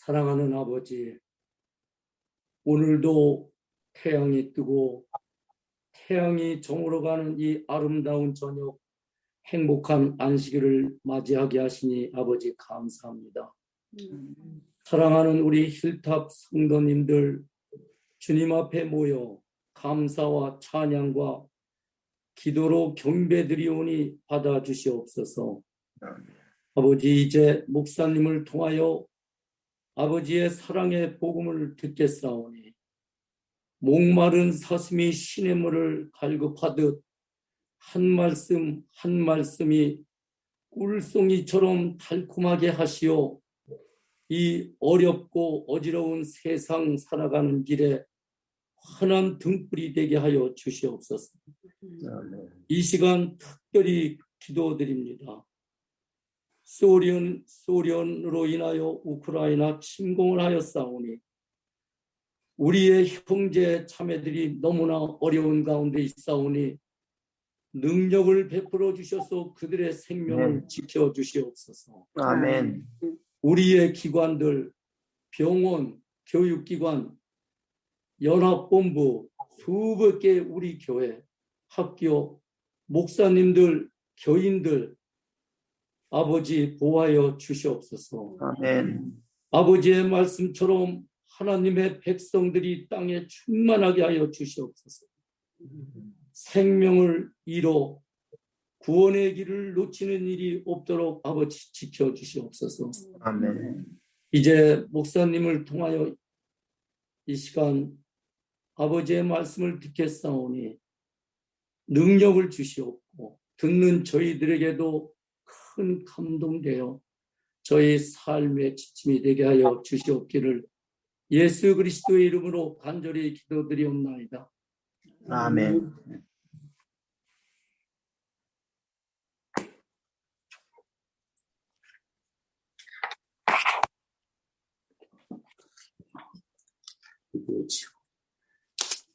사랑하는 아버지, 오늘도 태양이 뜨고 태양이 저물어 가는 이 아름다운 저녁, 행복한 안식일을 맞이하게 하시니 아버지 감사합니다. 사랑하는 우리 힐탑 성도님들, 주님 앞에 모여 감사와 찬양과 기도로 경배드리오니 받아주시옵소서. 아버지, 이제 목사님을 통하여 아버지의 사랑의 복음을 듣겠사오니 목마른 사슴이 시냇물을 갈급하듯 한 말씀 한 말씀이 꿀송이처럼 달콤하게 하시어 이 어렵고 어지러운 세상 살아가는 길에 환한 등불이 되게 하여 주시옵소서. 이 시간 특별히 기도드립니다. 소련으로 인하여 우크라이나 침공을 하였사오니 우리의 형제 자매들이 너무나 어려운 가운데 있사오니 능력을 베풀어 주셔서 그들의 생명을 지켜주시옵소서. 아멘. 우리의 기관들, 병원, 교육기관, 연합본부, 수백 개 우리 교회, 학교, 목사님들, 교인들, 아버지 보호하여 주시옵소서. 아멘. 아버지의 말씀처럼 하나님의 백성들이 땅에 충만하게 하여 주시옵소서. 생명을 잃어 구원의 길을 놓치는 일이 없도록 아버지 지켜주시옵소서. 아멘. 이제 목사님을 통하여 이 시간 아버지의 말씀을 듣겠사오니 능력을 주시옵고 듣는 저희들에게도 큰 감동되어 저희 삶의 지침이 되게 하여 주시옵기를 예수 그리스도의 이름으로 간절히 기도드리옵나이다. 아멘.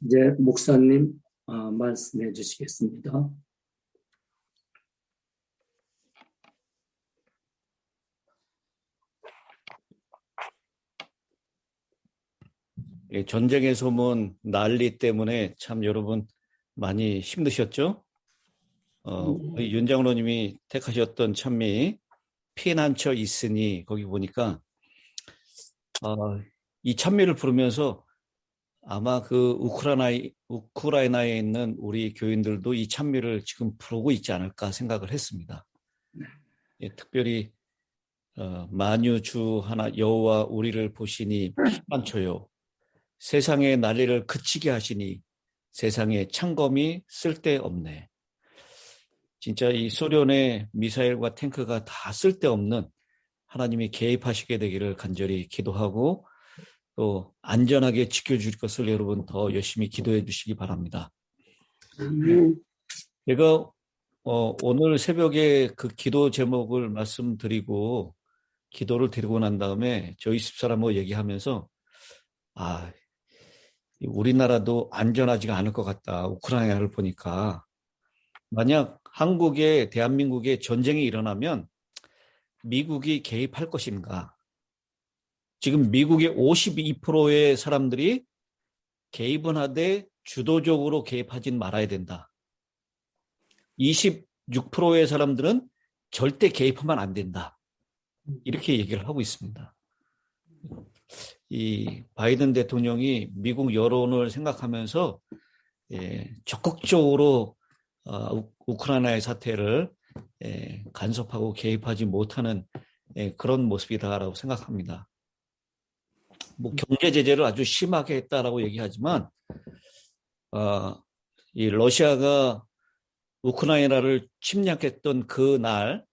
이제 목사님 말씀해 주시겠습니다. 전쟁의 소문, 난리 때문에 참 여러분 많이 힘드셨죠? 우리 윤 장로님이 택하셨던 찬미 피난처 있으니 거기 보니까 이 찬미를 부르면서 아마 그 우크라이나에 있는 우리 교인들도 이 찬미를 지금 부르고 있지 않을까 생각을 했습니다. 예, 특별히 만유 주 하나 여호와 우리를 보시니 피난처요 세상의 난리를 그치게 하시니 세상에 창검이 쓸데없네. 진짜 이 소련의 미사일과 탱크가 다 쓸데없는 하나님이 개입하시게 되기를 간절히 기도하고 또 안전하게 지켜줄 것을 여러분 더 열심히 기도해 주시기 바랍니다. 제가 오늘 새벽에 그 기도 제목을 말씀드리고 기도를 드리고 난 다음에 저희 집사람하고 얘기하면서 우리나라도 안전하지가 않을 것 같다. 우크라이나를 보니까. 만약 한국에 대한민국에 전쟁이 일어나면 미국이 개입할 것인가? 지금 미국의 52%의 사람들이 개입은 하되 주도적으로 개입하진 말아야 된다. 26%의 사람들은 절대 개입하면 안 된다. 이렇게 얘기를 하고 있습니다. 이 바이든 대통령이 미국 여론을 생각하면서 적극적으로 우크라이나의 사태를 간섭하고 개입하지 못하는 그런 모습이다라고 생각합니다. 뭐 경제 제재를 아주 심하게 했다라고 얘기하지만 이 러시아가 우크라이나를 침략했던 그 날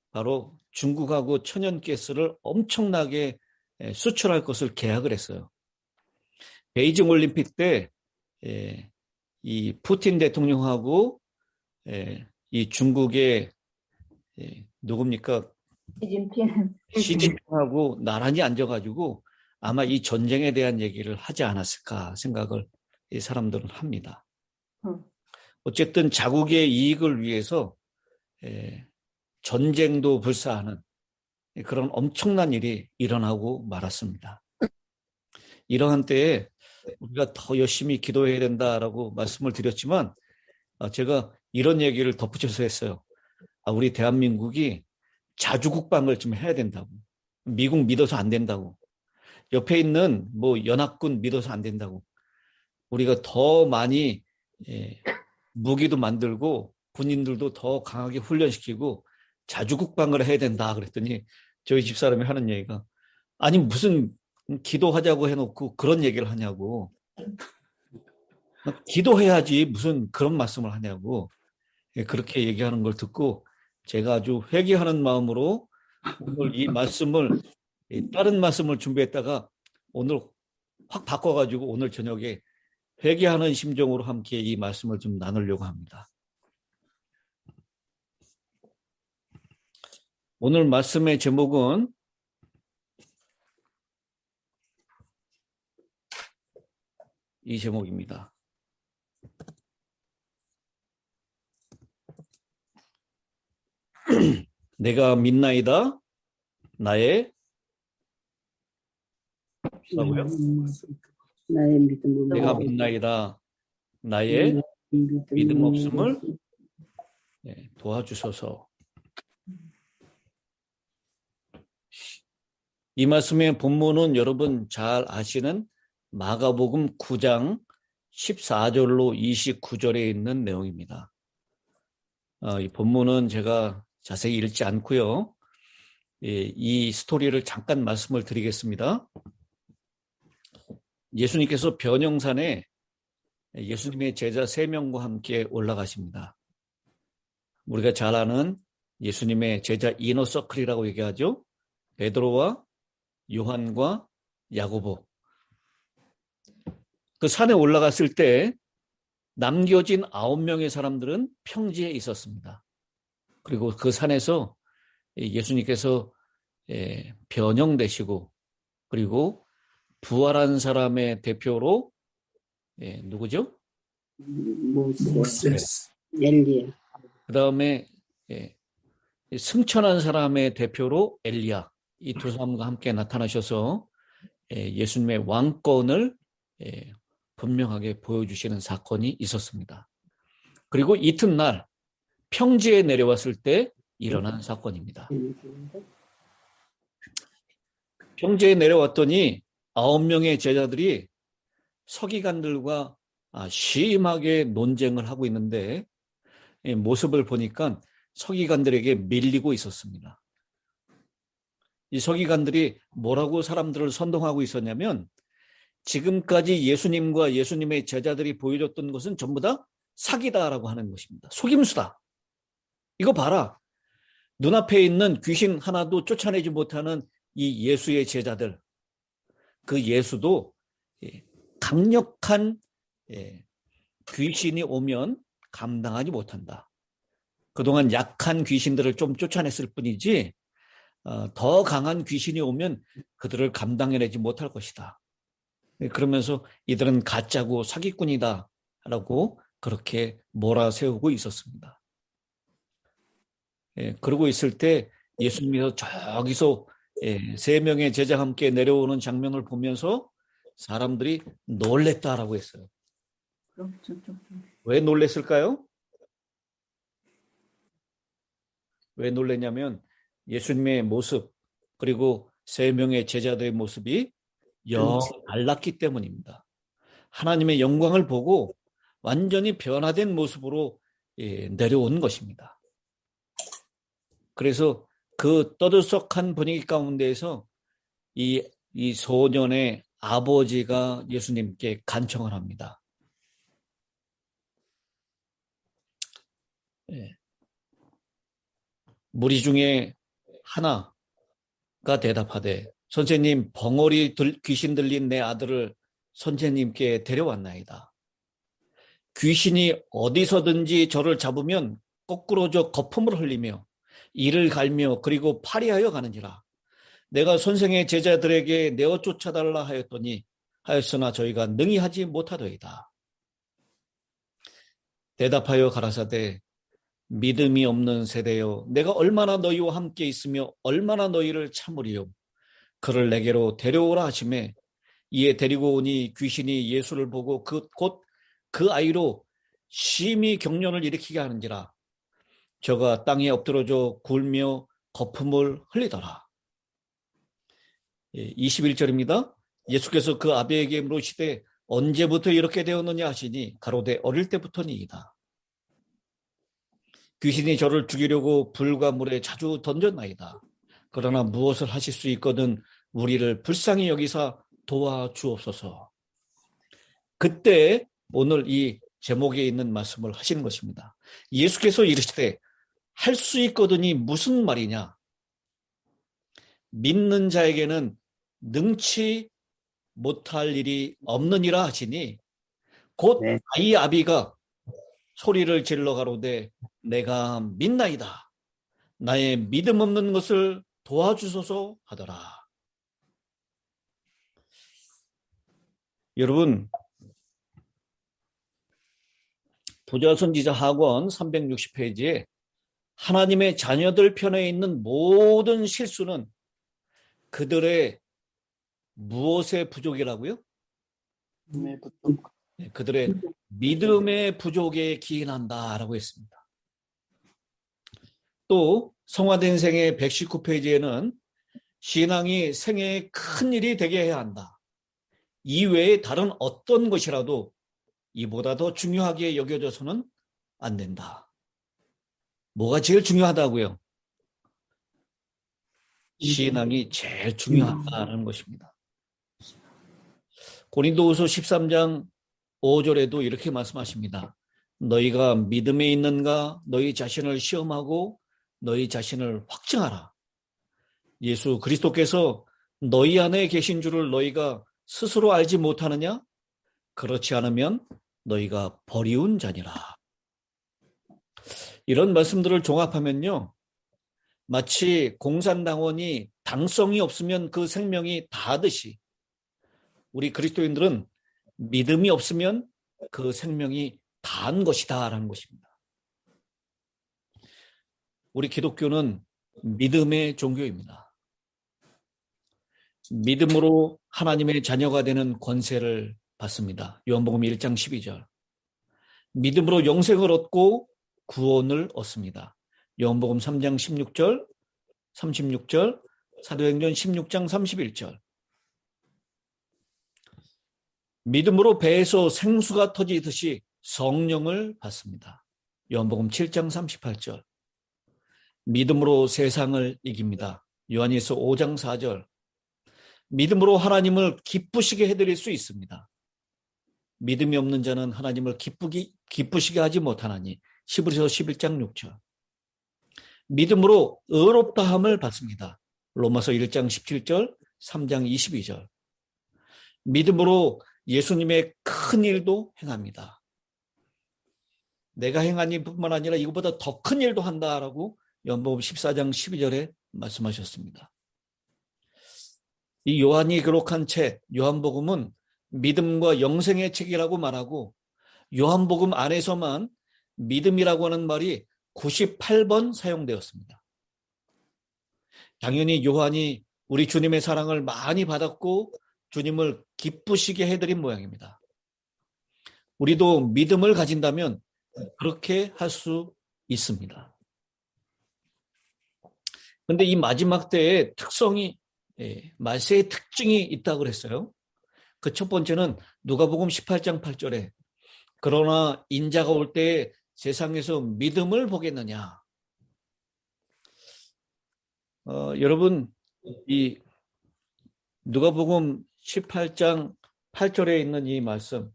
바로 중국하고 천연가스를 엄청나게 수출할 것을 계약을 했어요. 베이징 올림픽 때 이 푸틴 대통령하고 이 중국의 누굽니까? 시진핑하고 나란히 앉아가지고 아마 이 전쟁에 대한 얘기를 하지 않았을까 생각을 이 사람들은 합니다. 어쨌든 자국의 이익을 위해서 전쟁도 불사하는 그런 엄청난 일이 일어나고 말았습니다. 이러한 때에 우리가 더 열심히 기도해야 된다라고 말씀을 드렸지만 제가 이런 얘기를 덧붙여서 했어요. 우리 대한민국이 자주국방을 좀 해야 된다고. 미국 믿어서 안 된다고. 옆에 있는 뭐 연합군 믿어서 안 된다고. 우리가 더 많이 무기도 만들고 군인들도 더 강하게 훈련시키고 자주국방을 해야 된다 그랬더니 저희 집사람이 하는 얘기가 아니 무슨 기도하자고 해놓고 그런 얘기를 하냐고. 기도해야지 무슨 그런 말씀을 하냐고. 그렇게 얘기하는 걸 듣고 제가 아주 회개하는 마음으로 오늘 이 말씀을 다른 말씀을 준비했다가 오늘 확 바꿔가지고 오늘 저녁에 회개하는 심정으로 함께 이 말씀을 좀 나누려고 합니다. 오늘 말씀의 제목은 이 제목입니다. 내가 믿나이다 나의 뭐라고요? 나의 믿음 내가 믿나이다 나의 믿음 없음을 도와주소서. 이 말씀의 본문은 여러분 잘 아시는 마가복음 9장 14절로 29절에 있는 내용입니다. 이 본문은 제가 자세히 읽지 않고요. 이 스토리를 잠깐 말씀을 드리겠습니다. 예수님께서 변형산에 예수님의 제자 3명과 함께 올라가십니다. 우리가 잘 아는 예수님의 제자 이너서클이라고 얘기하죠. 베드로와 요한과 야고보. 그 산에 올라갔을 때 남겨진 9명의 사람들은 평지에 있었습니다. 그리고 그 산에서 예수님께서 변형되시고 그리고 부활한 사람의 대표로 누구죠? 모세스, 엘리야. 그 다음에 승천한 사람의 대표로 엘리야. 이 두 사람과 함께 나타나셔서 예수님의 왕권을 분명하게 보여주시는 사건이 있었습니다. 그리고 이튿날 평지에 내려왔을 때 일어난 사건입니다. 평지에 내려왔더니 9명의 제자들이 서기관들과 심하게 논쟁을 하고 있는데 모습을 보니까 서기관들에게 밀리고 있었습니다. 이 서기관들이 뭐라고 사람들을 선동하고 있었냐면 지금까지 예수님과 예수님의 제자들이 보여줬던 것은 전부 다 사기다라고 하는 것입니다. 속임수다. 이거 봐라. 눈앞에 있는 귀신 하나도 쫓아내지 못하는 이 예수의 제자들. 그 예수도 강력한 귀신이 오면 감당하지 못한다. 그동안 약한 귀신들을 좀 쫓아냈을 뿐이지 더 강한 귀신이 오면 그들을 감당해내지 못할 것이다. 그러면서 이들은 가짜고 사기꾼이다 라고 그렇게 몰아세우고 있었습니다. 그러고 있을 때 예수님께서 저기서 3명의 제자와 함께 내려오는 장면을 보면서 사람들이 놀랬다라고 했어요. 왜 놀랬을까요? 왜 놀랬냐면 예수님의 모습 그리고 3명의 제자들의 모습이 영 달랐기 때문입니다. 하나님의 영광을 보고 완전히 변화된 모습으로 내려온 것입니다. 그래서 그 떠들썩한 분위기 가운데에서 이 소년의 아버지가 예수님께 간청을 합니다. 무리 중에 하나가 대답하되 선생님, 벙어리 귀신 들린 내 아들을 선생님께 데려왔나이다. 귀신이 어디서든지 저를 잡으면 거꾸로 저 거품을 흘리며 이를 갈며 그리고 파리하여 가는지라. 내가 선생의 제자들에게 내어 쫓아달라 하였으나 저희가 능히 하지 못하더이다. 대답하여 가라사대 믿음이 없는 세대여, 내가 얼마나 너희와 함께 있으며 얼마나 너희를 참으리요. 그를 내게로 데려오라 하시매 이에 데리고 오니 귀신이 예수를 보고 곧 그 아이로 심히 경련을 일으키게 하는지라. 저가 땅에 엎드러져 굴며 거품을 흘리더라. 21절입니다. 예수께서 그 아비에게 물으시되 언제부터 이렇게 되었느냐 하시니 가로되 어릴 때부터니이다. 귀신이 저를 죽이려고 불과 물에 자주 던졌나이다. 그러나 무엇을 하실 수 있거든 우리를 불쌍히 여기사 도와주옵소서. 그때 오늘 이 제목에 있는 말씀을 하시는 것입니다. 예수께서 이르시되 할 수 있거든이 무슨 말이냐? 믿는 자에게는 능치 못할 일이 없느니라 하시니 곧 네. 아이 아비가 소리를 질러 가로되 내가 믿나이다. 나의 믿음 없는 것을 도와주소서 하더라. 여러분, 부자선지자 하권 360페이지에 하나님의 자녀들 편에 있는 모든 실수는 그들의 무엇의 부족이라고요? 그들의 믿음의 부족에 기인한다라고 했습니다. 또 성화된 생애 119페이지에는 신앙이 생애의 큰 일이 되게 해야 한다. 이외에 다른 어떤 것이라도 이보다 더 중요하게 여겨져서는 안 된다. 뭐가 제일 중요하다고요? 신앙이 제일 중요하다는 것입니다. 고린도후서 13장 5절에도 이렇게 말씀하십니다. 너희가 믿음에 있는가 너희 자신을 시험하고 너희 자신을 확증하라. 예수 그리스도께서 너희 안에 계신 줄을 너희가 스스로 알지 못하느냐? 그렇지 않으면 너희가 버리운 자니라. 이런 말씀들을 종합하면요, 마치 공산당원이 당성이 없으면 그 생명이 다하듯이 우리 그리스도인들은 믿음이 없으면 그 생명이 다한 것이다 라는 것입니다. 우리 기독교는 믿음의 종교입니다. 믿음으로 하나님의 자녀가 되는 권세를 받습니다. 요한복음 1장 12절. 믿음으로 영생을 얻고 구원을 얻습니다. 요한복음 3장 16절, 36절, 사도행전 16장 31절. 믿음으로 배에서 생수가 터지듯이 성령을 받습니다. 요한복음 7장 38절. 믿음으로 세상을 이깁니다. 요한일서 5장 4절. 믿음으로 하나님을 기쁘시게 해드릴 수 있습니다. 믿음이 없는 자는 하나님을 기쁘시게 하지 못하나니 히브리서 11장 6절. 믿음으로 의롭다함을 받습니다. 로마서 1장 17절, 3장 22절. 믿음으로 예수님의 큰 일도 행합니다. 내가 행한 일뿐만 아니라 이것보다 더 큰 일도 한다라고 요한복음 14장 12절에 말씀하셨습니다. 이 요한이 기록한 책 요한복음은 믿음과 영생의 책이라고 말하고 요한복음 안에서만 믿음이라고 하는 말이 98번 사용되었습니다. 당연히 요한이 우리 주님의 사랑을 많이 받았고 주님을 기쁘시게 해드린 모양입니다. 우리도 믿음을 가진다면 그렇게 할 수 있습니다. 그런데 이 마지막 때의 특성이, 말세의 특징이 있다고 그랬어요. 그 첫 번째는 누가복음 18장 8절에 그러나 인자가 올 때에 세상에서 믿음을 보겠느냐. 여러분, 이 누가복음 18장 8절에 있는 이 말씀,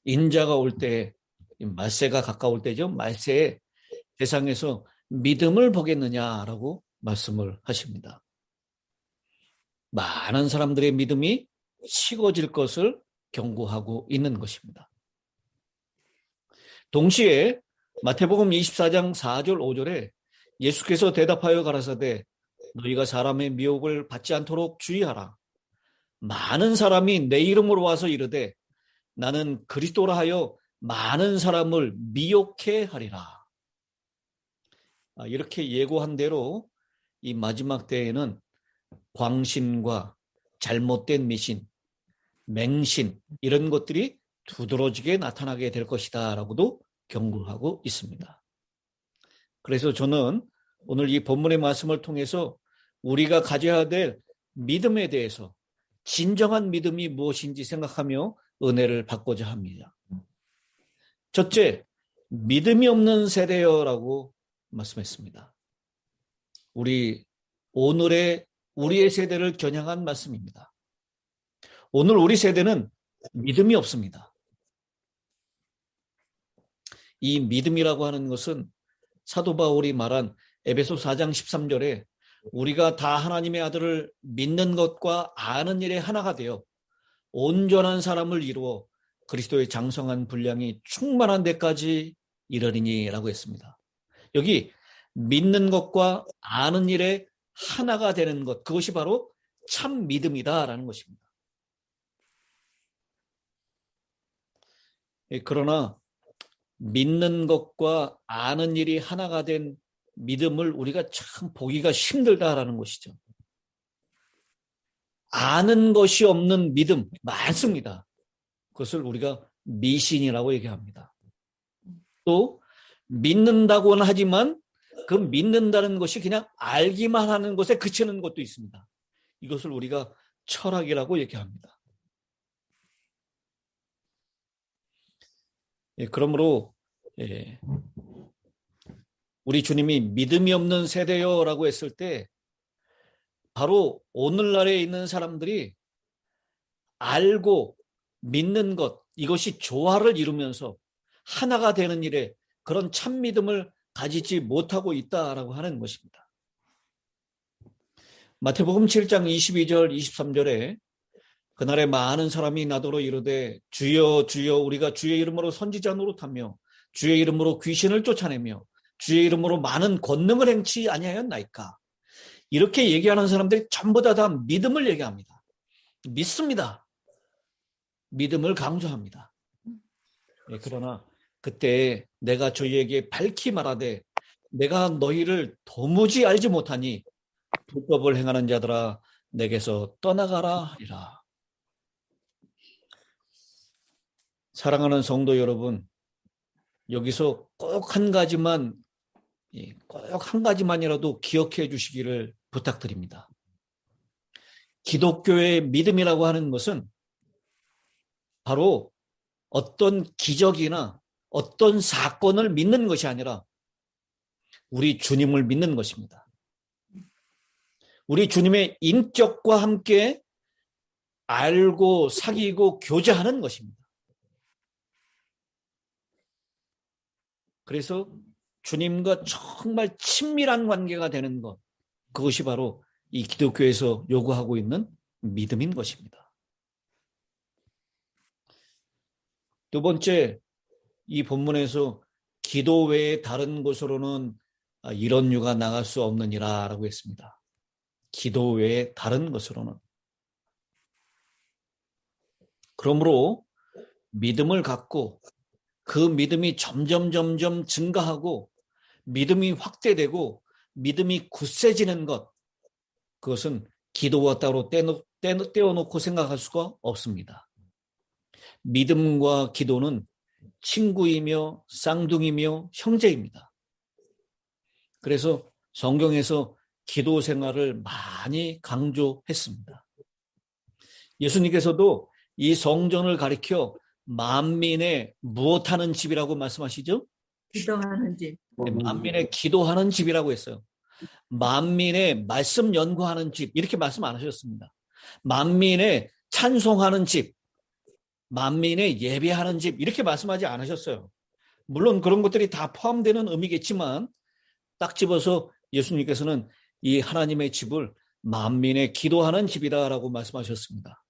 인자가 올 때, 말세가 가까울 때죠. 말세에 세상에서 믿음을 보겠느냐라고 말씀을 하십니다. 많은 사람들의 믿음이 식어질 것을 경고하고 있는 것입니다. 동시에 마태복음 24장 4절 5절에 예수께서 대답하여 가라사대 너희가 사람의 미혹을 받지 않도록 주의하라. 많은 사람이 내 이름으로 와서 이르되 나는 그리스도라 하여 많은 사람을 미혹해 하리라. 이렇게 예고한 대로 이 마지막 때에는 광신과 잘못된 미신, 맹신 이런 것들이 두드러지게 나타나게 될 것이다 라고도 경고하고 있습니다. 그래서 저는 오늘 이 본문의 말씀을 통해서 우리가 가져야 될 믿음에 대해서 진정한 믿음이 무엇인지 생각하며 은혜를 받고자 합니다. 첫째, 믿음이 없는 세대여라고 말씀했습니다. 우리의 세대를 겨냥한 말씀입니다. 오늘 우리 세대는 믿음이 없습니다. 이 믿음이라고 하는 것은 사도 바울이 말한 에베소 4장 13절에 우리가 다 하나님의 아들을 믿는 것과 아는 일에 하나가 되어 온전한 사람을 이루어 그리스도의 장성한 분량이 충만한 데까지 이르리니라고 했습니다. 여기 믿는 것과 아는 일에 하나가 되는 것, 그것이 바로 참 믿음이다라는 것입니다. 그러나 믿는 것과 아는 일이 하나가 된 믿음을 우리가 참 보기가 힘들다라는 것이죠. 아는 것이 없는 믿음 많습니다. 그것을 우리가 미신이라고 얘기합니다. 또 믿는다고는 하지만 그 믿는다는 것이 그냥 알기만 하는 것에 그치는 것도 있습니다. 이것을 우리가 철학이라고 얘기합니다. 그러므로 우리 주님이 믿음이 없는 세대요라고 했을 때 바로 오늘날에 있는 사람들이 알고 믿는 것, 이것이 조화를 이루면서 하나가 되는 일에 그런 참 믿음을 가지지 못하고 있다라고 하는 것입니다. 마태복음 7장 22절 23절에 그날에 많은 사람이 나더러 이르되 주여 주여 우리가 주의 이름으로 선지자 노릇하며 주의 이름으로 귀신을 쫓아내며 주의 이름으로 많은 권능을 행치 아니하였나이까. 이렇게 얘기하는 사람들이 전부 다 믿음을 얘기합니다. 믿습니다. 믿음을 강조합니다. 그러나 그때 내가 저희에게 밝히 말하되 내가 너희를 도무지 알지 못하니 불법을 행하는 자들아 내게서 떠나가라 하리라. 사랑하는 성도 여러분, 여기서 꼭 한 가지만이라도 기억해 주시기를 부탁드립니다. 기독교의 믿음이라고 하는 것은 바로 어떤 기적이나 어떤 사건을 믿는 것이 아니라 우리 주님을 믿는 것입니다. 우리 주님의 인격과 함께 알고 사귀고 교제하는 것입니다. 그래서 주님과 정말 친밀한 관계가 되는 것, 그것이 바로 이 기독교에서 요구하고 있는 믿음인 것입니다. 두 번째, 이 본문에서 기도 외에 다른 곳으로는 이런 유가 나갈 수 없느니라 라고 했습니다. 기도 외에 다른 것으로는. 그러므로 믿음을 갖고 그 믿음이 점점 증가하고 믿음이 확대되고 믿음이 굳세지는 것, 그것은 기도와 따로 떼어놓고 생각할 수가 없습니다. 믿음과 기도는 친구이며 쌍둥이며 형제입니다. 그래서 성경에서 기도 생활을 많이 강조했습니다. 예수님께서도 이 성전을 가리켜 만민의 무엇하는 집이라고 말씀하시죠? 기도하는 집. 네, 만민의 기도하는 집이라고 했어요. 만민의 말씀 연구하는 집, 이렇게 말씀 안 하셨습니다. 만민의 찬송하는 집, 만민의 예배하는 집, 이렇게 말씀하지 않으셨어요. 물론 그런 것들이 다 포함되는 의미겠지만 딱 집어서 예수님께서는 이 하나님의 집을 만민의 기도하는 집이다라고 말씀하셨습니다.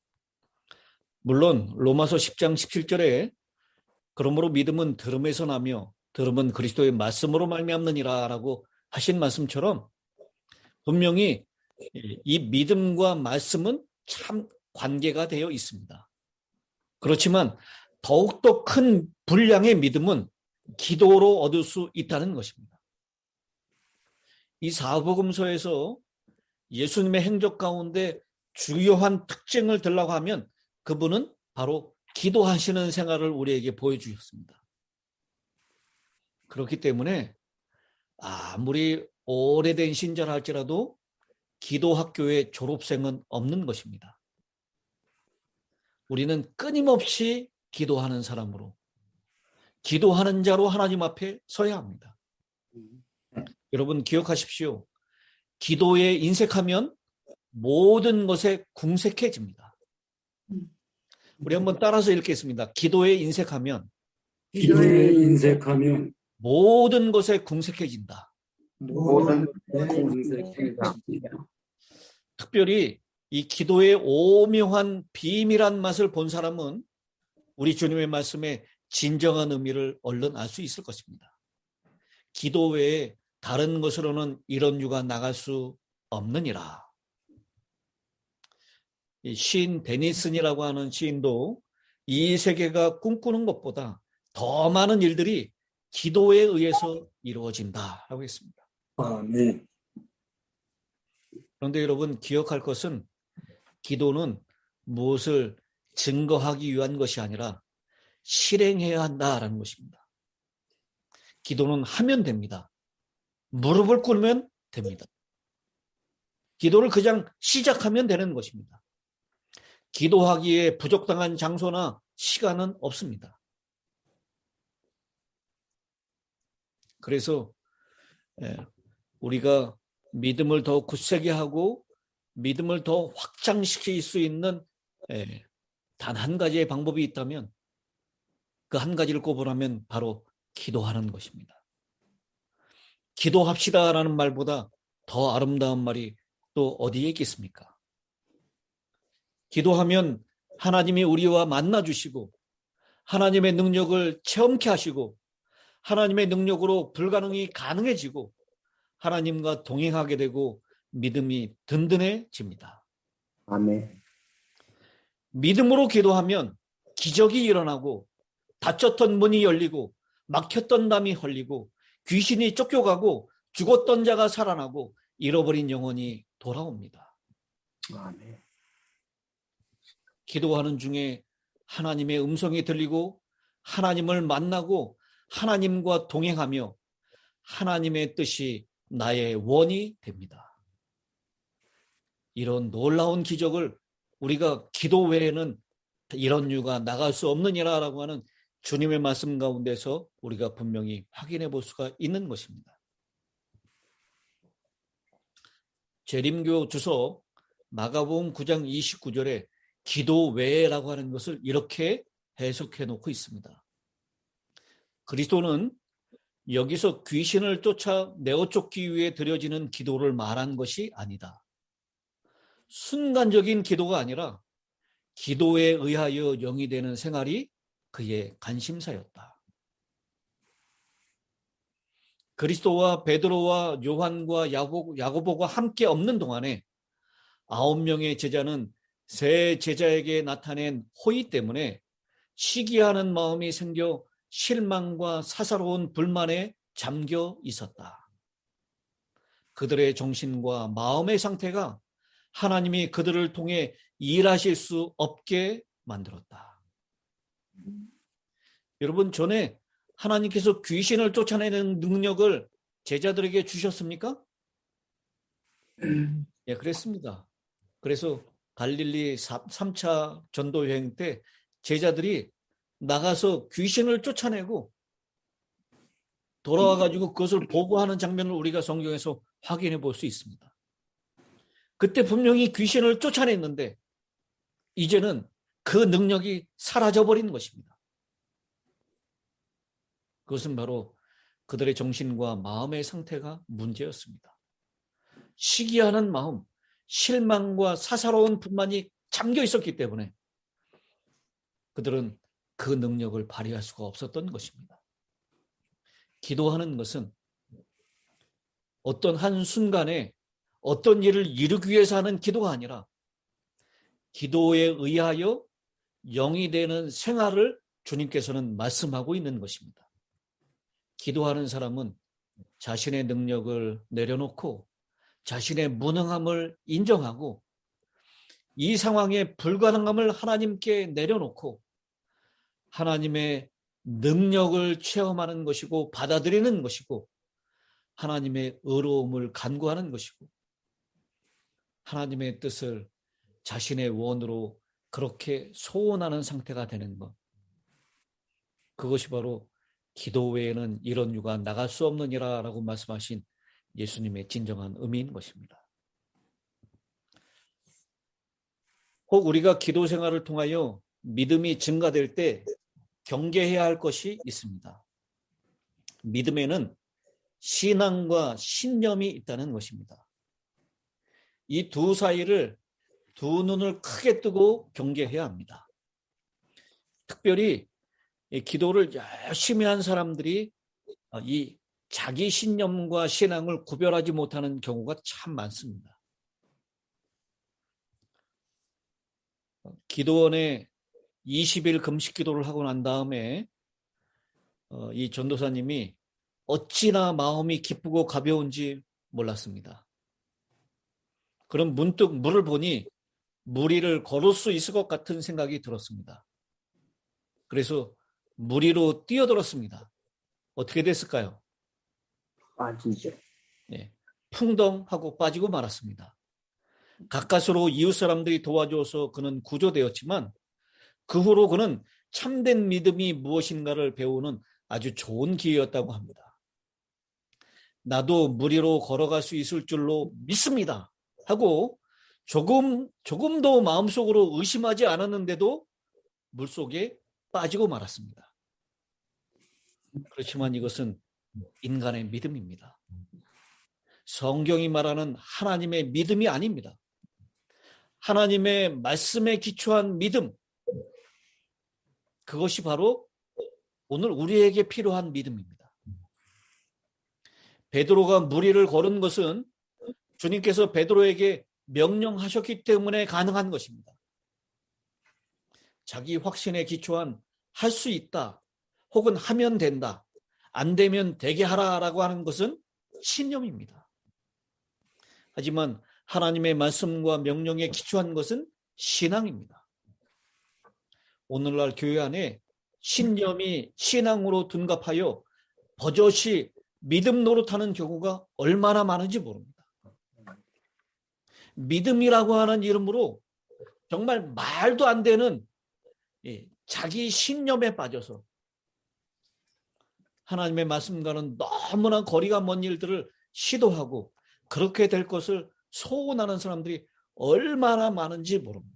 물론 로마서 10장 17절에 그러므로 믿음은 들음에서 나며 들음은 그리스도의 말씀으로 말미암느니라 라고 하신 말씀처럼 분명히 이 믿음과 말씀은 참 관계가 되어 있습니다. 그렇지만 더욱더 큰 분량의 믿음은 기도로 얻을 수 있다는 것입니다. 이 사복음서에서 예수님의 행적 가운데 주요한 특징을 들라고 하면 그분은 바로 기도하시는 생활을 우리에게 보여주셨습니다. 그렇기 때문에 아무리 오래된 신자라 할지라도 기도학교의 졸업생은 없는 것입니다. 우리는 끊임없이 기도하는 사람으로, 기도하는 자로 하나님 앞에 서야 합니다. 여러분 기억하십시오. 기도에 인색하면 모든 것에 궁색해집니다. 우리 한번 따라서 읽겠습니다. 기도에 인색하면 기도에 인색하면 모든 것에 궁색해진다. 모든 인색해집니다. 특별히 이 기도의 오묘한 비밀한 맛을 본 사람은 우리 주님의 말씀에 진정한 의미를 얼른 알 수 있을 것입니다. 기도 외에 다른 것으로는 이런 유가 나갈 수 없느니라. 이 시인 데니슨이라고 하는 시인도 이 세계가 꿈꾸는 것보다 더 많은 일들이 기도에 의해서 이루어진다라고 했습니다. 아멘. 그런데 여러분 기억할 것은 기도는 무엇을 증거하기 위한 것이 아니라 실행해야 한다라는 것입니다. 기도는 하면 됩니다. 무릎을 꿇으면 됩니다. 기도를 그냥 시작하면 되는 것입니다. 기도하기에 부족당한 장소나 시간은 없습니다. 그래서 우리가 믿음을 더 굳세게 하고 믿음을 더 확장시킬 수 있는 단 한 가지의 방법이 있다면 그 한 가지를 꼽으라면 바로 기도하는 것입니다. 기도합시다라는 말보다 더 아름다운 말이 또 어디에 있겠습니까? 기도하면 하나님이 우리와 만나주시고 하나님의 능력을 체험케 하시고 하나님의 능력으로 불가능이 가능해지고 하나님과 동행하게 되고 믿음이 든든해집니다. 아멘. 믿음으로 기도하면 기적이 일어나고 닫혔던 문이 열리고 막혔던 담이 헐리고 귀신이 쫓겨가고 죽었던 자가 살아나고 잃어버린 영혼이 돌아옵니다. 아멘. 기도하는 중에 하나님의 음성이 들리고 하나님을 만나고 하나님과 동행하며 하나님의 뜻이 나의 원이 됩니다. 이런 놀라운 기적을 우리가 기도 외에는 이런 유가 나갈 수 없느니라라고 하는 주님의 말씀 가운데서 우리가 분명히 확인해 볼 수가 있는 것입니다. 재림교 주서 마가복음 9장 29절에 기도 외라고 하는 것을 이렇게 해석해 놓고 있습니다. 그리스도는 여기서 귀신을 쫓아 내어 쫓기 위해 드려지는 기도를 말한 것이 아니다. 순간적인 기도가 아니라 기도에 의하여 영이 되는 생활이 그의 관심사였다. 그리스도와 베드로와 요한과 야고보가 함께 없는 동안에 9명의 제자는 새 제자에게 나타낸 호의 때문에 시기하는 마음이 생겨 실망과 사사로운 불만에 잠겨 있었다. 그들의 정신과 마음의 상태가 하나님이 그들을 통해 일하실 수 없게 만들었다. 여러분, 전에 하나님께서 귀신을 쫓아내는 능력을 제자들에게 주셨습니까? 예, 그랬습니다. 그래서 갈릴리 3차 전도 여행 때 제자들이 나가서 귀신을 쫓아내고 돌아와가지고 그것을 보고하는 장면을 우리가 성경에서 확인해 볼 수 있습니다. 그때 분명히 귀신을 쫓아냈는데 이제는 그 능력이 사라져버린 것입니다. 그것은 바로 그들의 정신과 마음의 상태가 문제였습니다. 시기하는 마음, 실망과 사사로운 분만이 잠겨 있었기 때문에 그들은 그 능력을 발휘할 수가 없었던 것입니다. 기도하는 것은 어떤 한순간에 어떤 일을 이루기 위해서 하는 기도가 아니라 기도에 의하여 영이 되는 생활을 주님께서는 말씀하고 있는 것입니다. 기도하는 사람은 자신의 능력을 내려놓고 자신의 무능함을 인정하고 이 상황의 불가능함을 하나님께 내려놓고 하나님의 능력을 체험하는 것이고 받아들이는 것이고 하나님의 의로움을 간구하는 것이고 하나님의 뜻을 자신의 원으로 그렇게 소원하는 상태가 되는 것. 그것이 바로 기도 외에는 이런 유가 나갈 수 없느니라 라고 말씀하신 예수님의 진정한 의미인 것입니다. 혹 우리가 기도 생활을 통하여 믿음이 증가될 때 경계해야 할 것이 있습니다. 믿음에는 신앙과 신념이 있다는 것입니다. 이 두 사이를 두 눈을 크게 뜨고 경계해야 합니다. 특별히 기도를 열심히 한 사람들이 이 자기 신념과 신앙을 구별하지 못하는 경우가 참 많습니다. 기도원에 20일 금식 기도를 하고 난 다음에 이 전도사님이 어찌나 마음이 기쁘고 가벼운지 몰랐습니다. 그럼 문득 물을 보니 물 위를 걸을 수 있을 것 같은 생각이 들었습니다. 그래서 물 위로 뛰어들었습니다. 어떻게 됐을까요? 빠지죠. 네, 풍덩하고 빠지고 말았습니다. 가까스로 이웃 사람들이 도와줘서 그는 구조되었지만 그 후로 그는 참된 믿음이 무엇인가를 배우는 아주 좋은 기회였다고 합니다. 나도 물 위로 걸어갈 수 있을 줄로 믿습니다 하고 조금도 마음속으로 의심하지 않았는데도 물속에 빠지고 말았습니다. 그렇지만 이것은 인간의 믿음입니다. 성경이 말하는 하나님의 믿음이 아닙니다. 하나님의 말씀에 기초한 믿음, 그것이 바로 오늘 우리에게 필요한 믿음입니다. 베드로가 물 위를 걸은 것은 주님께서 베드로에게 명령하셨기 때문에 가능한 것입니다. 자기 확신에 기초한 할 수 있다, 혹은 하면 된다, 안 되면 되게 하라라고 하는 것은 신념입니다. 하지만 하나님의 말씀과 명령에 기초한 것은 신앙입니다. 오늘날 교회 안에 신념이 신앙으로 둔갑하여 버젓이 믿음 노릇하는 경우가 얼마나 많은지 모릅니다. 믿음이라고 하는 이름으로 정말 말도 안 되는 자기 신념에 빠져서 하나님의 말씀과는 너무나 거리가 먼 일들을 시도하고 그렇게 될 것을 소원하는 사람들이 얼마나 많은지 모릅니다.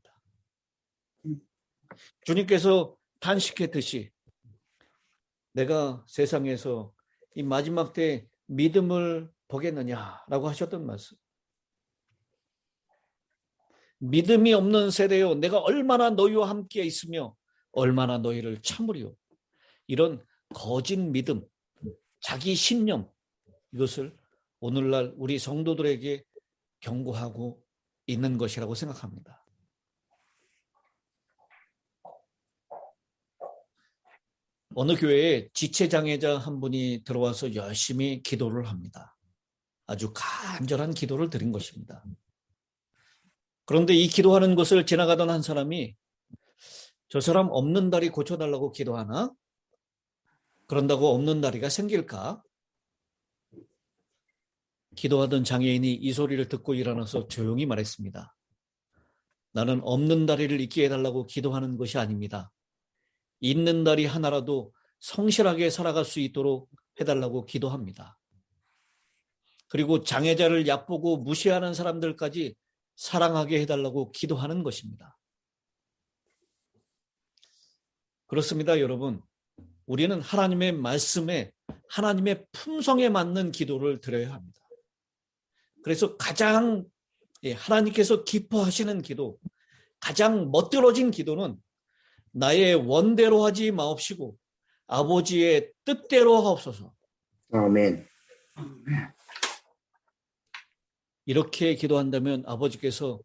주님께서 단식했듯이 내가 세상에서 이 마지막 때 믿음을 보겠느냐라고 하셨던 말씀. 믿음이 없는 세대여 내가 얼마나 너희와 함께 있으며 얼마나 너희를 참으리요. 이런 거짓 믿음, 자기 신념, 이것을 오늘날 우리 성도들에게 경고하고 있는 것이라고 생각합니다. 어느 교회에 지체장애자 한 분이 들어와서 열심히 기도를 합니다. 아주 간절한 기도를 드린 것입니다. 그런데 이 기도하는 것을 지나가던 한 사람이 저 사람 없는 다리 고쳐달라고 기도하나? 그런다고 없는 다리가 생길까? 기도하던 장애인이 이 소리를 듣고 일어나서 조용히 말했습니다. 나는 없는 다리를 있게 해달라고 기도하는 것이 아닙니다. 있는 다리 하나라도 성실하게 살아갈 수 있도록 해달라고 기도합니다. 그리고 장애자를 얕보고 무시하는 사람들까지 사랑하게 해달라고 기도하는 것입니다. 그렇습니다, 여러분. 우리는 하나님의 말씀에 하나님의 품성에 맞는 기도를 드려야 합니다. 그래서 가장 하나님께서 기뻐하시는 기도, 가장 멋들어진 기도는 나의 원대로 하지 마옵시고 아버지의 뜻대로 하옵소서. 아멘. 이렇게 기도한다면 아버지께서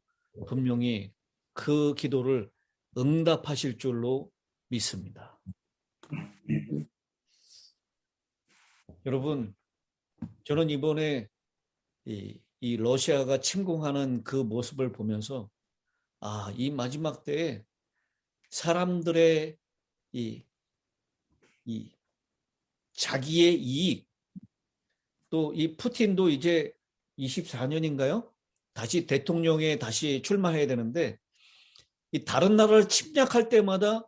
분명히 그 기도를 응답하실 줄로 믿습니다. 여러분, 저는 이번에 이 러시아가 침공하는 그 모습을 보면서 이 마지막 때에 사람들의 이 자기의 이익, 또 이 푸틴도 이제 24년인가요? 다시 대통령에 다시 출마해야 되는데 이 다른 나라를 침략할 때마다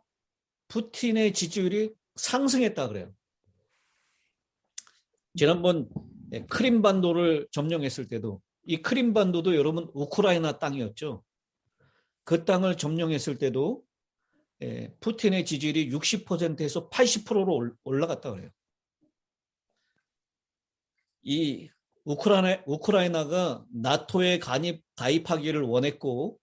푸틴의 지지율이 상승했다 그래요. 지난번 크림반도를 점령했을 때도 이 크림반도도 여러분 우크라이나 땅이었죠. 그 땅을 점령했을 때도 푸틴의 지지율이 60%에서 80%로 올라갔다 그래요. 이 우크라이나가 나토에 가입하기를 원했고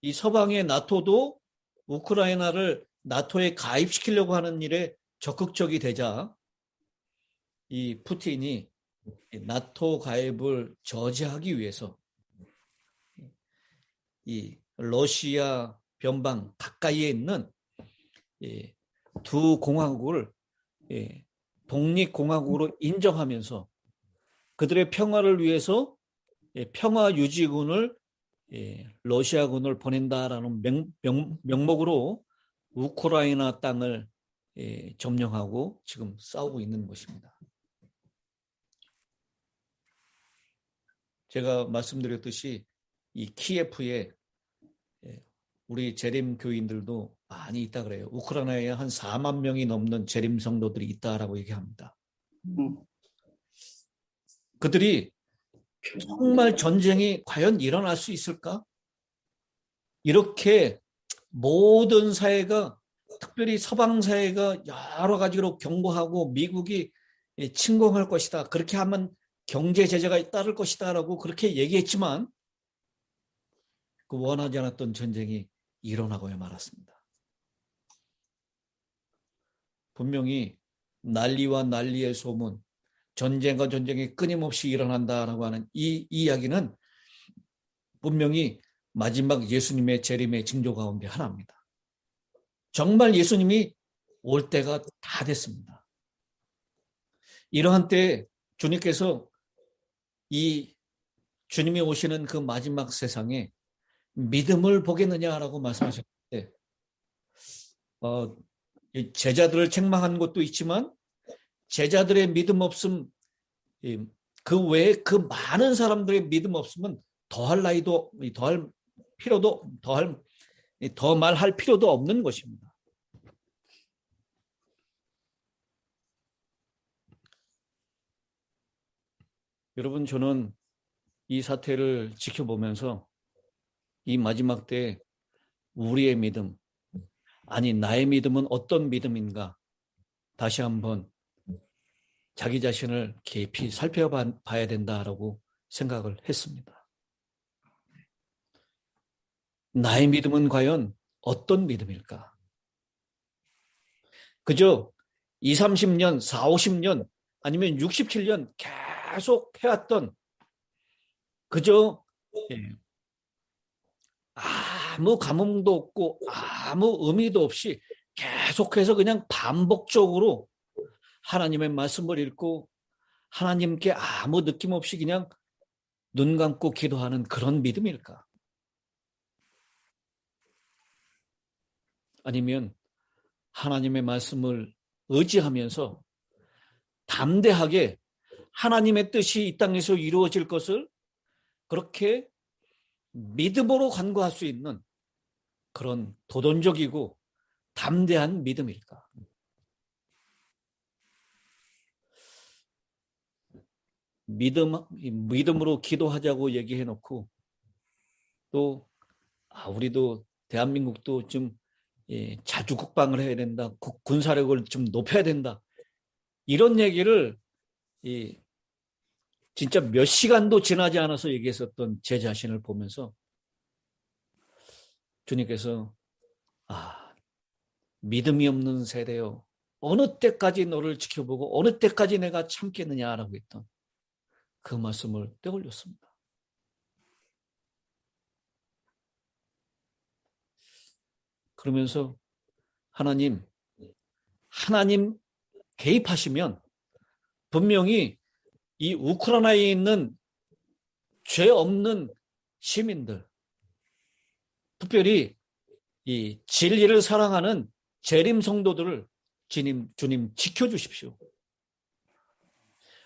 이 서방의 나토도 우크라이나를 나토에 가입시키려고 하는 일에 적극적이 되자 이 푸틴이 나토 가입을 저지하기 위해서 이 러시아 변방 가까이에 있는 두 공화국을 독립공화국으로 인정하면서 그들의 평화를 위해서 평화 유지군을 러시아군을 보낸다라는 명목으로 우크라이나 땅을 점령하고 지금 싸우고 있는 것입니다. 제가 말씀드렸듯이 이 키예프에 우리 재림 교인들도 많이 있다 그래요. 우크라이나에 한 4만 명이 넘는 재림 성도들이 있다라고 얘기합니다. 그들이 정말 전쟁이 과연 일어날 수 있을까? 이렇게 모든 사회가, 특별히 서방 사회가 여러 가지로 경고하고 미국이 침공할 것이다. 그렇게 하면 경제 제재가 따를 것이다 라고 그렇게 얘기했지만 그 원하지 않았던 전쟁이 일어나고야 말았습니다. 분명히 난리와 난리의 소문, 전쟁과 전쟁이 끊임없이 일어난다라고 하는 이 이야기는 분명히 마지막 예수님의 재림의 징조 가운데 하나입니다. 정말 예수님이 올 때가 다 됐습니다. 이러한 때에 주님께서 이 주님이 오시는 그 마지막 세상에 믿음을 보겠느냐라고 말씀하셨는데 제자들을 책망한 것도 있지만 제자들의 믿음 없음, 그 외에 그 많은 사람들의 믿음 없으면 더할 나이도, 더할 필요도, 더 말할 필요도 없는 것입니다. 여러분, 저는 이 사태를 지켜보면서 이 마지막 때 우리의 믿음, 아니 나의 믿음은 어떤 믿음인가 다시 한번 자기 자신을 깊이 살펴봐야 된다라고 생각을 했습니다. 나의 믿음은 과연 어떤 믿음일까? 그저 20, 30년, 40, 50년 아니면 67년 계속 해왔던 그저 아무 감흥도 없고 아무 의미도 없이 계속해서 그냥 반복적으로 하나님의 말씀을 읽고 하나님께 아무 느낌 없이 그냥 눈 감고 기도하는 그런 믿음일까? 아니면 하나님의 말씀을 의지하면서 담대하게 하나님의 뜻이 이 땅에서 이루어질 것을 그렇게 믿음으로 간구할 수 있는 그런 도전적이고 담대한 믿음일까? 믿음으로 기도하자고 얘기해놓고 또 우리도 대한민국도 좀 자주 국방을 해야 된다. 군사력을 좀 높여야 된다. 이런 얘기를 진짜 몇 시간도 지나지 않아서 얘기했었던 제 자신을 보면서 주님께서 믿음이 없는 세대요. 어느 때까지 너를 지켜보고 어느 때까지 내가 참겠느냐라고 했던 그 말씀을 떠올렸습니다. 그러면서 하나님 개입하시면 분명히 이 우크라이나에 있는 죄 없는 시민들, 특별히 이 진리를 사랑하는 재림 성도들을 주님 지켜주십시오.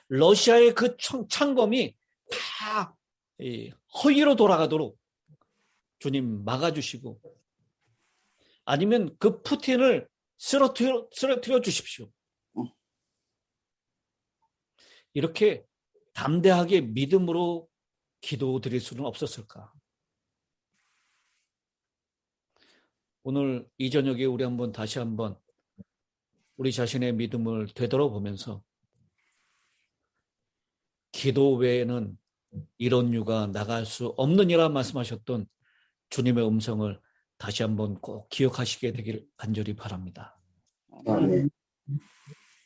러시아의 그 창검이 다 허위로 돌아가도록 주님 막아주시고, 아니면 그 푸틴을 쓰러뜨려 주십시오. 이렇게 담대하게 믿음으로 기도드릴 수는 없었을까? 오늘 이 저녁에 우리 다시 한번 우리 자신의 믿음을 되돌아보면서 기도 외에는 이런 유가 나갈 수 없느니라 말씀하셨던 주님의 음성을 다시 한번 꼭 기억하시게 되기를 간절히 바랍니다. 아멘.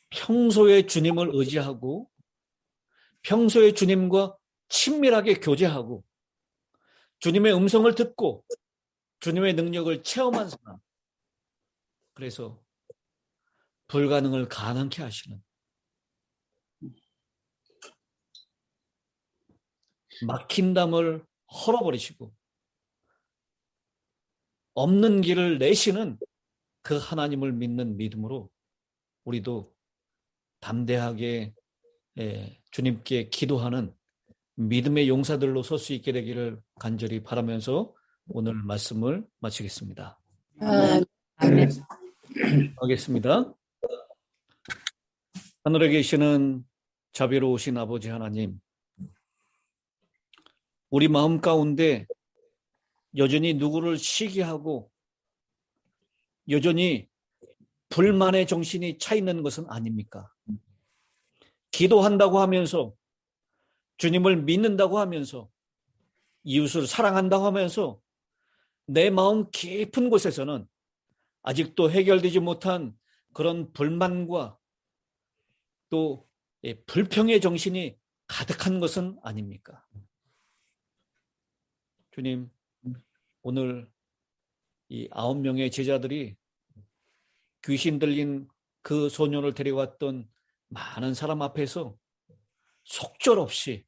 평소에 주님을 의지하고 평소에 주님과 친밀하게 교제하고 주님의 음성을 듣고 주님의 능력을 체험한 사람, 그래서 불가능을 가능케 하시는, 막힌 담을 헐어버리시고 없는 길을 내시는 그 하나님을 믿는 믿음으로 우리도 담대하게 주님께 기도하는 믿음의 용사들로 설 수 있게 되기를 간절히 바라면서 오늘 말씀을 마치겠습니다. 아멘. 하겠습니다. 하늘에 계시는 자비로우신 아버지 하나님, 우리 마음 가운데 여전히 누구를 시기하고 여전히 불만의 정신이 차 있는 것은 아닙니까? 기도한다고 하면서, 주님을 믿는다고 하면서, 이웃을 사랑한다고 하면서 내 마음 깊은 곳에서는 아직도 해결되지 못한 그런 불만과 또 불평의 정신이 가득한 것은 아닙니까? 주님, 오늘 이 9명의 제자들이 귀신 들린 그 소년을 데려왔던 많은 사람 앞에서 속절없이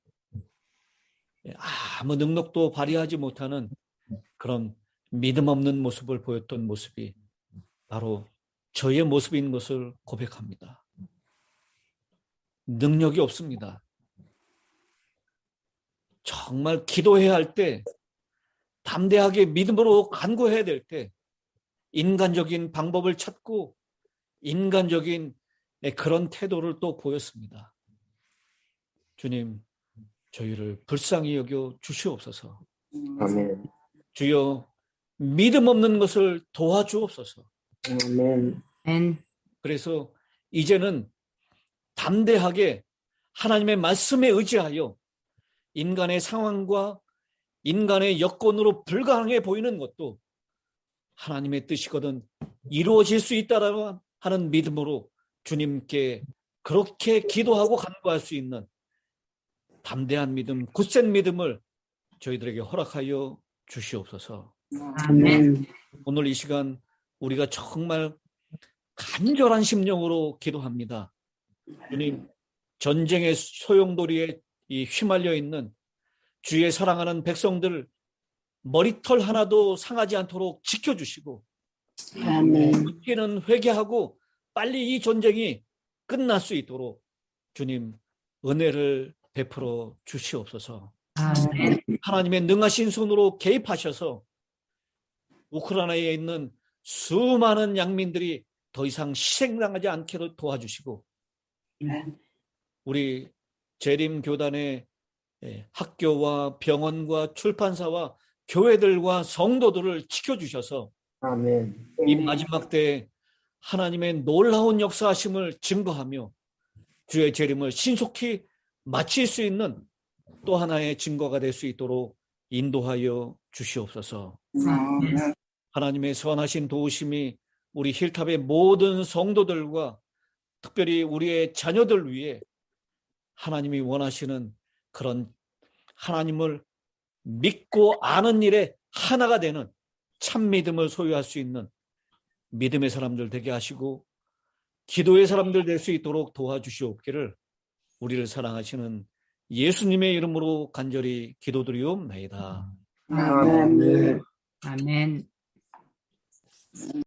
아무 능력도 발휘하지 못하는 그런 믿음 없는 모습을 보였던 모습이 바로 저의 모습인 것을 고백합니다. 능력이 없습니다. 정말 기도해야 할 때, 담대하게 믿음으로 간구해야 될 때 인간적인 방법을 찾고 인간적인 그런 태도를 또 보였습니다. 주님, 저희를 불쌍히 여겨 주시옵소서. 아멘. 주여, 믿음 없는 것을 도와주옵소서. 아멘. 그래서 이제는 담대하게 하나님의 말씀에 의지하여 인간의 상황과 인간의 여건으로 불가능해 보이는 것도 하나님의 뜻이거든 이루어질 수 있다라고 하는 믿음으로 주님께 그렇게 기도하고 간구할 수 있는 담대한 믿음, 굳센 믿음을 저희들에게 허락하여 주시옵소서. 아멘. 오늘 이 시간 우리가 정말 간절한 심령으로 기도합니다. 주님, 전쟁의 소용돌이에 휘말려 있는 주의 사랑하는 백성들 머리털 하나도 상하지 않도록 지켜주시고, 아멘. 이제는 회개하고 빨리 이 전쟁이 끝날 수 있도록 주님 은혜를 베풀어 주시옵소서. 아멘. 하나님의 능하신 손으로 개입하셔서 우크라이나에 있는 수많은 양민들이 더 이상 희생당하지 않게 도와주시고, 우리 재림교단의 학교와 병원과 출판사와 교회들과 성도들을 지켜주셔서 아멘. 이 마지막 때에 하나님의 놀라운 역사하심을 증거하며 주의 재림을 신속히 마칠 수 있는 또 하나의 증거가 될 수 있도록 인도하여 주시옵소서. 하나님의 선하신 도우심이 우리 힐탑의 모든 성도들과 특별히 우리의 자녀들 위해 하나님이 원하시는 그런 하나님을 믿고 아는 일에 하나가 되는 참 믿음을 소유할 수 있는 믿음의 사람들 되게 하시고 기도의 사람들 될 수 있도록 도와주시옵기를 우리를 사랑하시는 예수님의 이름으로 간절히 기도드리옵나이다. 아멘. 아멘.